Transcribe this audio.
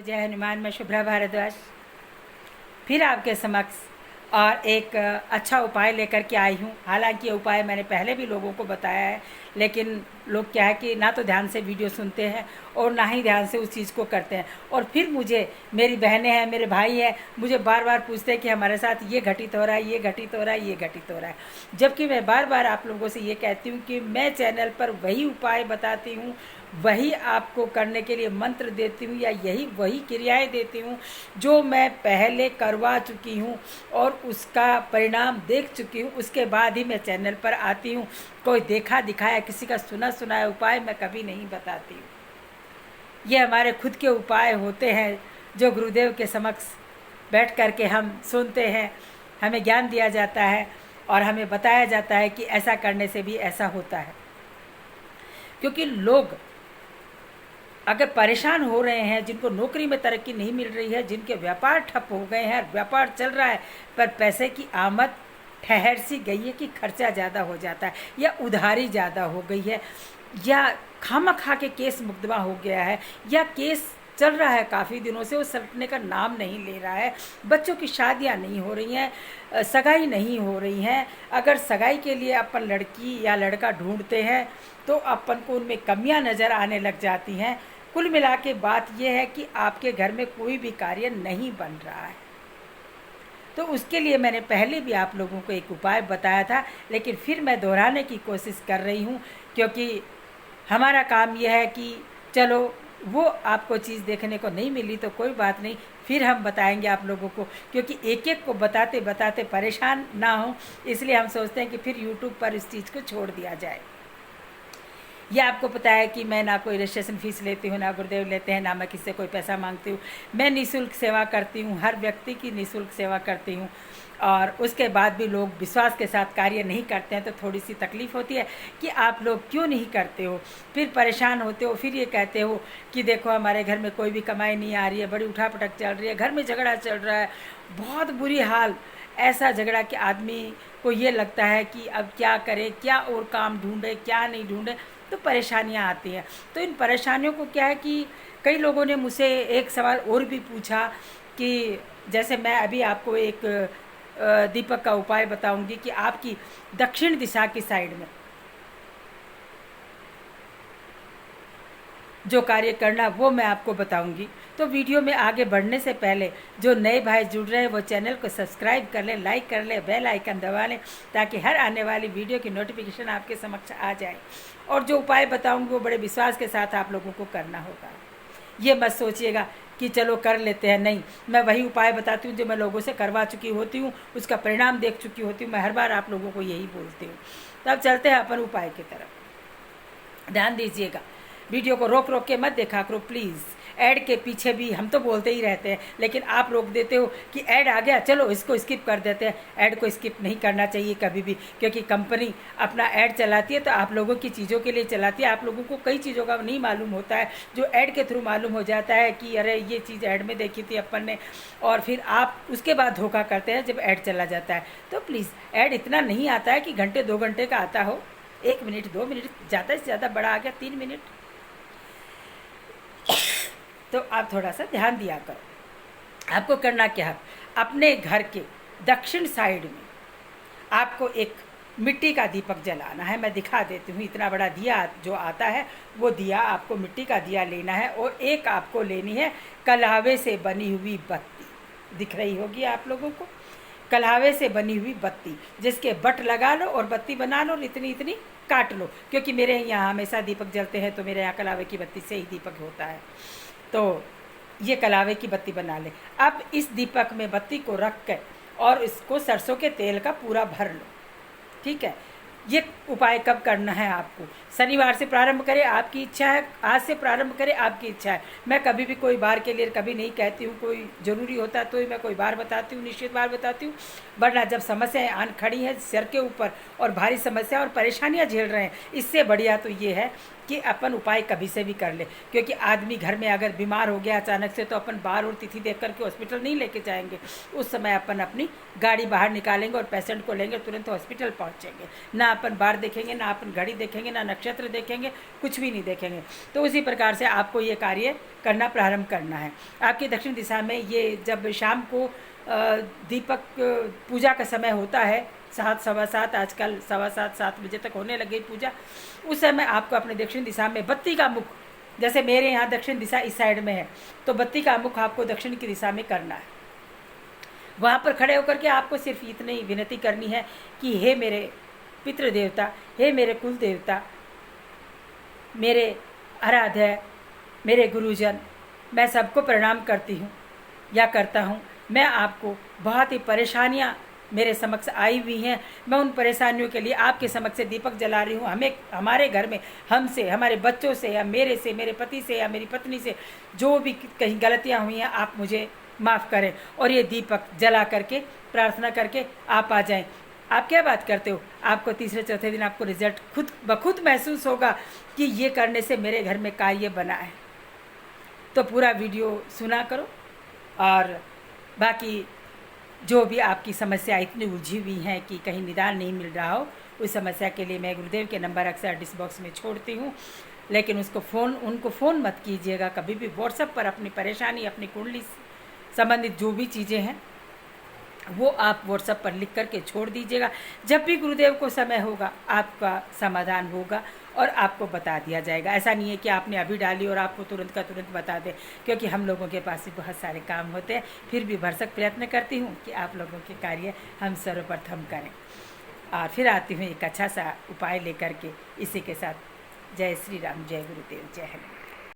जय हनुमान। मैं शुभ्रा भारद्वाज फिर आपके समक्ष और एक अच्छा उपाय लेकर के आई हूँ। हालांकि ये उपाय मैंने पहले भी लोगों को बताया है, लेकिन लोग क्या है कि ना तो ध्यान से वीडियो सुनते हैं और ना ही ध्यान से उस चीज़ को करते हैं। और फिर मुझे मेरी बहनें हैं, मेरे भाई हैं, मुझे बार बार पूछते हैं कि हमारे साथ ये घटित हो रहा है, ये घटित हो रहा है, ये घटित हो रहा है। जबकि मैं बार बार आप लोगों से ये कहती हूँ कि मैं चैनल पर वही उपाय बताती हूँ, वही आपको करने के लिए मंत्र देती हूँ, या वही क्रियाएं देती हूँ जो मैं पहले करवा चुकी हूँ और उसका परिणाम देख चुकी हूँ। उसके बाद ही मैं चैनल पर आती हूँ। कोई देखा दिखाया, किसी का सुना सुनाया उपाय मैं कभी नहीं बताती हूँ। ये हमारे खुद के उपाय होते हैं जो गुरुदेव के समक्ष बैठ कर के हम सुनते हैं, हमें ज्ञान दिया जाता है और हमें बताया जाता है कि ऐसा करने से भी ऐसा होता है। क्योंकि लोग अगर परेशान हो रहे हैं, जिनको नौकरी में तरक्की नहीं मिल रही है, जिनके व्यापार ठप हो गए हैं, व्यापार चल रहा है पर पैसे की आमद ठहर सी गई है कि खर्चा ज़्यादा हो जाता है, या उधारी ज़्यादा हो गई है, या खामखा के केस मुकदमा हो गया है, या केस चल रहा है काफ़ी दिनों से, वो सटने का नाम नहीं ले रहा है, बच्चों की शादियां नहीं हो रही हैं, सगाई नहीं हो रही हैं। अगर सगाई के लिए अपन लड़की या लड़का ढूंढते हैं तो अपन को उनमें कमियां नज़र आने लग जाती हैं। कुल मिला के बात यह है कि आपके घर में कोई भी कार्य नहीं बन रहा है। तो उसके लिए मैंने पहले भी आप लोगों को एक उपाय बताया था, लेकिन फिर मैं दोहराने की कोशिश कर रही हूँ, क्योंकि हमारा काम यह है कि चलो वो आपको चीज़ देखने को नहीं मिली तो कोई बात नहीं, फिर हम बताएंगे आप लोगों को, क्योंकि एक एक को बताते बताते परेशान ना हो, इसलिए हम सोचते हैं कि फिर यूट्यूब पर इस चीज़ को छोड़ दिया जाए। यह आपको पता है कि मैं ना कोई रजिस्ट्रेशन फ़ीस लेती हूँ, ना गुरुदेव लेते हैं, ना मैं किसी से कोई पैसा मांगती हूँ। मैं निःशुल्क सेवा करती हूँ, हर व्यक्ति की निःशुल्क सेवा करती हूँ। और उसके बाद भी लोग विश्वास के साथ कार्य नहीं करते हैं तो थोड़ी सी तकलीफ़ होती है कि आप लोग क्यों नहीं करते हो। फिर परेशान होते हो, फिर ये कहते हो कि देखो हमारे घर में कोई भी कमाई नहीं आ रही है, बड़ी उठापटक चल रही है, घर में झगड़ा चल रहा है, बहुत बुरी हाल। ऐसा झगड़ा कि आदमी को ये लगता है कि अब क्या करे, क्या और काम ढूंढे, क्या नहीं ढूंढे, तो परेशानियां आती हैं। तो इन परेशानियों को क्या है कि कई लोगों ने मुझसे एक सवाल और भी पूछा कि जैसे मैं अभी आपको एक दीपक का उपाय बताऊंगी कि आपकी दक्षिण दिशा की साइड में जो कार्य करना वो मैं आपको बताऊंगी। तो वीडियो में आगे बढ़ने से पहले जो नए भाई जुड़ रहे हैं वो चैनल को सब्सक्राइब कर लें, लाइक कर लें, बेल आइकन दबा लें, ताकि हर आने वाली वीडियो की नोटिफिकेशन आपके समक्ष आ जाए। और जो उपाय बताऊंगी वो बड़े विश्वास के साथ आप लोगों को करना होगा। ये मत सोचिएगा कि चलो कर लेते हैं, नहीं, मैं वही उपाय बताती हूँ जो मैं लोगों से करवा चुकी होती हूँ, उसका परिणाम देख चुकी होती हूँ। मैं हर बार आप लोगों को यही बोलती हूँ। तो अब चलते हैं अपन उपाय की तरफ। ध्यान दीजिएगा, वीडियो को रोक रोक के मत देखा करो प्लीज़। ऐड के पीछे भी हम तो बोलते ही रहते हैं, लेकिन आप रोक देते हो कि ऐड आ गया चलो इसको स्किप कर देते हैं। ऐड को स्किप नहीं करना चाहिए कभी भी, क्योंकि कंपनी अपना ऐड चलाती है तो आप लोगों की चीज़ों के लिए चलाती है। आप लोगों को कई चीज़ों का नहीं मालूम होता है, जो ऐड के थ्रू मालूम हो जाता है कि अरे ये चीज़ ऐड में देखी थी अपन ने, और फिर आप उसके बाद धोखा करते हैं जब ऐड चला जाता है। तो प्लीज़, ऐड इतना नहीं आता है कि घंटे 2 घंटे का आता हो, 1 मिनट 2 मिनट, ज़्यादा से ज़्यादा बड़ा आ गया 3 मिनट। तो आप थोड़ा सा ध्यान दिया करो। आपको करना क्या है, अपने घर के दक्षिण साइड में आपको एक मिट्टी का दीपक जलाना है। मैं दिखा देती हूँ, इतना बड़ा दिया जो आता है वो दिया आपको मिट्टी का दिया लेना है, और एक आपको लेनी है कलावे से बनी हुई बत्ती। दिख रही होगी आप लोगों को, कलावे से बनी हुई बत्ती, जिसके बट लगा लो और बत्ती बना लो और इतनी इतनी काट लो, क्योंकि मेरे यहाँ हमेशा दीपक जलते हैं तो मेरे यहाँ कलावे की बत्ती से ही दीपक होता है। तो ये कलावे की बत्ती बना ले। अब इस दीपक में बत्ती को रख कर और इसको सरसों के तेल का पूरा भर लो, ठीक है। ये उपाय कब करना है आपको, शनिवार से प्रारंभ करें, आपकी इच्छा है, आज से प्रारंभ करें, आपकी इच्छा है। मैं कभी भी कोई बार के लिए कभी नहीं कहती हूँ, कोई ज़रूरी होता है तो ही मैं कोई बार बताती हूँ, निश्चित बार बताती हूँ। वरना जब समस्याएं आन खड़ी हैं सिर के ऊपर और भारी समस्या और परेशानियाँ झेल रहे हैं, इससे बढ़िया तो ये है कि अपन उपाय कभी से भी कर ले। क्योंकि आदमी घर में अगर बीमार हो गया अचानक से तो अपन बार और तिथि देख करके हॉस्पिटल नहीं लेके जाएंगे। उस समय अपन अपनी गाड़ी बाहर निकालेंगे और पेशेंट को लेंगे, तुरंत हॉस्पिटल पहुंचेंगे, ना अपन बार देखेंगे, ना अपन घड़ी देखेंगे, ना नक्षत्र देखेंगे, कुछ भी नहीं देखेंगे। तो उसी प्रकार से आपको ये कार्य करना प्रारंभ करना है। आपकी दक्षिण दिशा में ये जब शाम को दीपक पूजा का समय होता है, 7, सवा 7, आजकल 7:15 7 बजे तक होने लगी पूजा, उस समय आपको अपने दक्षिण दिशा में बत्ती का मुख, जैसे मेरे यहाँ दक्षिण दिशा इस साइड में है, तो बत्ती का मुख आपको दक्षिण की दिशा में करना है। वहाँ पर खड़े होकर के आपको सिर्फ इतनी विनती करनी है कि हे मेरे पितृ देवता, हे मेरे कुल देवता, मेरे आराध्य, मेरे गुरुजन, मैं सबको प्रणाम करती हूँ या करता हूँ। मैं आपको बहुत ही परेशानियाँ मेरे समक्ष आई हुई हैं, मैं उन परेशानियों के लिए आपके समक्ष से दीपक जला रही हूँ। हमें, हमारे घर में हमसे, हमारे बच्चों से या मेरे से, मेरे पति से या मेरी पत्नी से जो भी कहीं गलतियाँ हुई हैं, आप मुझे माफ़ करें। और ये दीपक जला करके प्रार्थना करके आप आ जाएं। आप क्या बात करते हो, आपको तीसरे चौथे दिन आपको रिजल्ट खुद ब खुद महसूस होगा कि ये करने से मेरे घर में कार्य बना है। तो पूरा वीडियो सुना करो, और बाकी जो भी आपकी समस्या इतनी उलझी हुई है कि कहीं निदान नहीं मिल रहा हो, उस समस्या के लिए मैं गुरुदेव के नंबर अक्सर डिस्क बॉक्स में छोड़ती हूँ, लेकिन उनको फ़ोन मत कीजिएगा कभी भी। व्हाट्सएप पर अपनी परेशानी, अपनी कुंडली संबंधित जो भी चीज़ें हैं वो आप व्हाट्सएप पर लिख करके छोड़ दीजिएगा। जब भी गुरुदेव को समय होगा आपका समाधान होगा और आपको बता दिया जाएगा। ऐसा नहीं है कि आपने अभी डाली और आपको तुरंत का तुरंत बता दें, क्योंकि हम लोगों के पास भी बहुत सारे काम होते हैं। फिर भी भरसक प्रयत्न करती हूँ कि आप लोगों के कार्य हम सर्वप्रथम करें। और फिर आती हूँ एक अच्छा सा उपाय लेकर के। इसी के साथ जय श्री राम, जय गुरुदेव, जय हिंद।